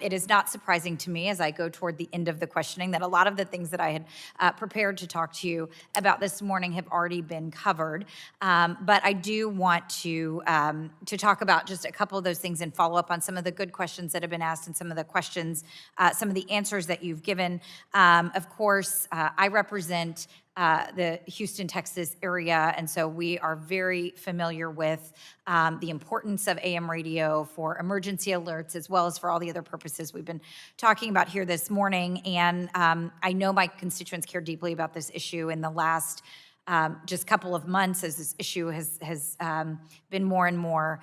It is not surprising to me as I go toward the end of the questioning that a lot of the things that I had prepared to talk to you about this morning have already been covered. But I do want to talk about just a couple of those things and follow up on some of the good questions that have been asked and some of the questions, some of the answers that you've given. Of course, I represent the Houston, Texas area, and so we are very familiar with the importance of AM radio for emergency alerts as well as for all the other purposes we've been talking about here this morning. And I know my constituents care deeply about this issue. In the last just couple of months, as this issue has been more and more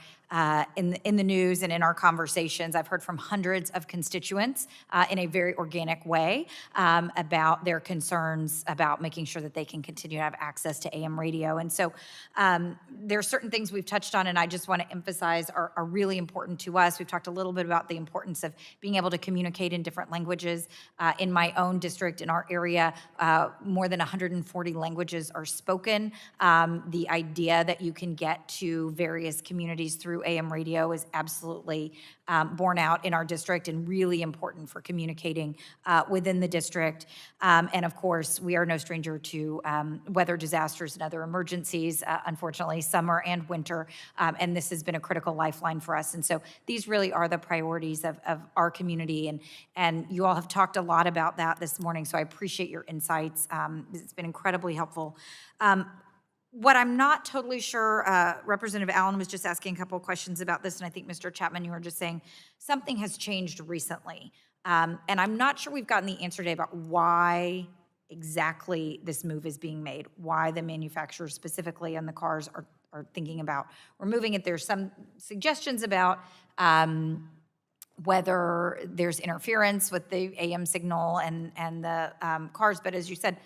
in the news and in our conversations, I've heard from hundreds of constituents in a very organic way about their concerns about making sure that they can continue to have access to AM radio. And so there are certain things we've touched on, and I just want to emphasize are really important to us. We've talked a little bit about the importance of being able to communicate in different languages. In my own district, in our area, more than 140 languages are spoken. The idea that you can get to various communities through AM radio is absolutely borne out in our district and really important for communicating within the district. And of course, we are no stranger to weather disasters and other emergencies, unfortunately, summer and winter. And this has been a critical lifeline for us. And so these really are the priorities of our community. And you all have talked a lot about that this morning, so I appreciate your insights. It's been incredibly helpful. What I'm not totally sure, Representative Allen was just asking a couple of questions about this, and I think Mr. Chapman, you were just saying something has changed recently. And I'm not sure we've gotten the answer today about why exactly this move is being made, why the manufacturers specifically and the cars are thinking about removing it. There's some suggestions about whether there's interference with the AM signal and the cars, but as you said,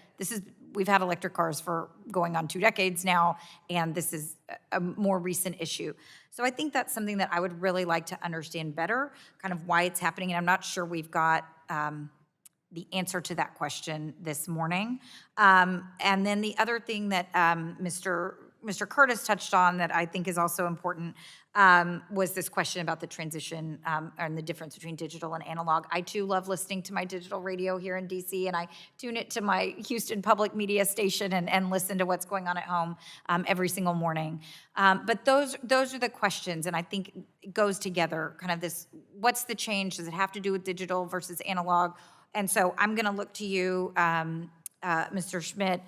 we've had electric cars for going on 2 decades now, and this is a more recent issue. So I think that's something that I would really like to understand better, kind of why it's happening, and I'm not sure we've got the answer to that question this morning. And then the other thing that Mr. Curtis touched on that I think is also important was this question about the transition and the difference between digital and analog. I too love listening to my digital radio here in DC, and I tune it to my Houston public media station and listen to what's going on at home every single morning. But those are the questions, and I think it goes together, kind of this, what's the change? Does it have to do with digital versus analog? And so I'm gonna look to you, Mr. Schmidt,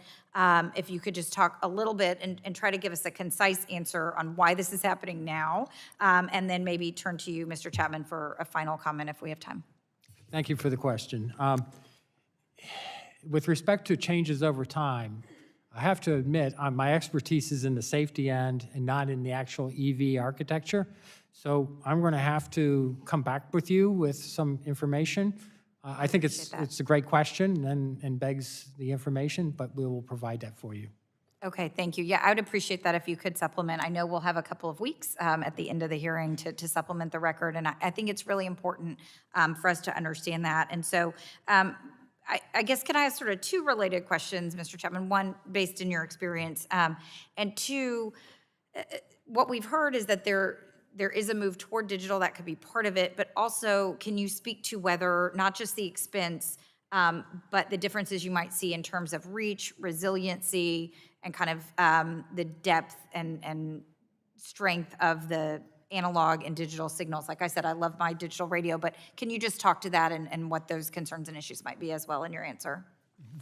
if you could just talk a little bit and try to give us a concise answer on why this is happening now, and then maybe turn to you, Mr. Chapman, for a final comment if we have time. Thank you for the question. With respect to changes over time, I have to admit my expertise is in the safety end and not in the actual EV architecture. So I'm going to have to come back with you with some information. I think it's a great question and begs the information, but we will provide that for you. Okay, thank you. Yeah, I would appreciate that if you could supplement. I know we'll have a couple of weeks at the end of the hearing to supplement the record, and I think it's really important for us to understand that. And so I guess, can I ask sort of 2 related questions, Mr. Chapman? One, based in your experience, and 2, what we've heard is that there is a move toward digital that could be part of it, but also can you speak to whether not just the expense, but the differences you might see in terms of reach, resiliency, and kind of the depth and strength of the analog and digital signals? Like I said, I love my digital radio, but can you just talk to that and what those concerns and issues might be as well in your answer?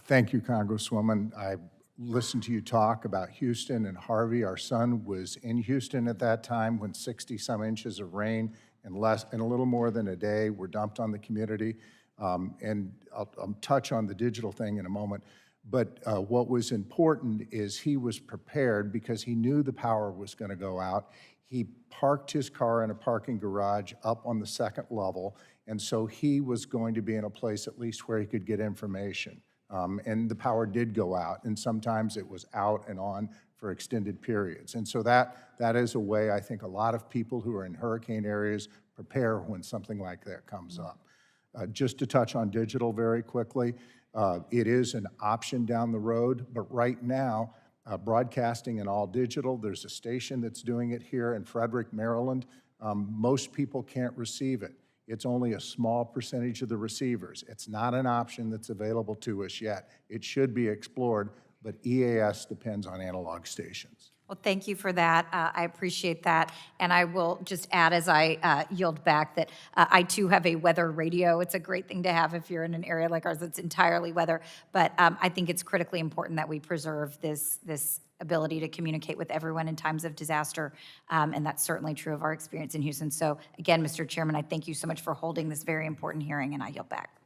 Thank you, Congresswoman. I listened to you talk about Houston and Harvey. Our son was in Houston at that time when 60-some inches of rain in a little more than a day were dumped on the community. And I'll touch on the digital thing in a moment. But what was important is he was prepared because he knew the power was going to go out. He parked his car in a parking garage up on the 2nd level, and so he was going to be in a place at least where he could get information. And the power did go out, and sometimes it was out and on for extended periods. And so that is a way I think a lot of people who are in hurricane areas prepare when something like that comes up. Just to touch on digital very quickly, it is an option down the road, but right now, broadcasting in all digital, there's a station that's doing it here in Frederick, Maryland. Most people can't receive it. It's only a small percentage of the receivers. It's not an option that's available to us yet. It should be explored, but EAS depends on analog stations. Well, thank you for that. I appreciate that. And I will just add as I yield back that I too have a weather radio. It's a great thing to have if you're in an area like ours that's entirely weather. But I think it's critically important that we preserve this ability to communicate with everyone in times of disaster. And that's certainly true of our experience in Houston. So again, Mr. Chairman, I thank you so much for holding this very important hearing, and I yield back.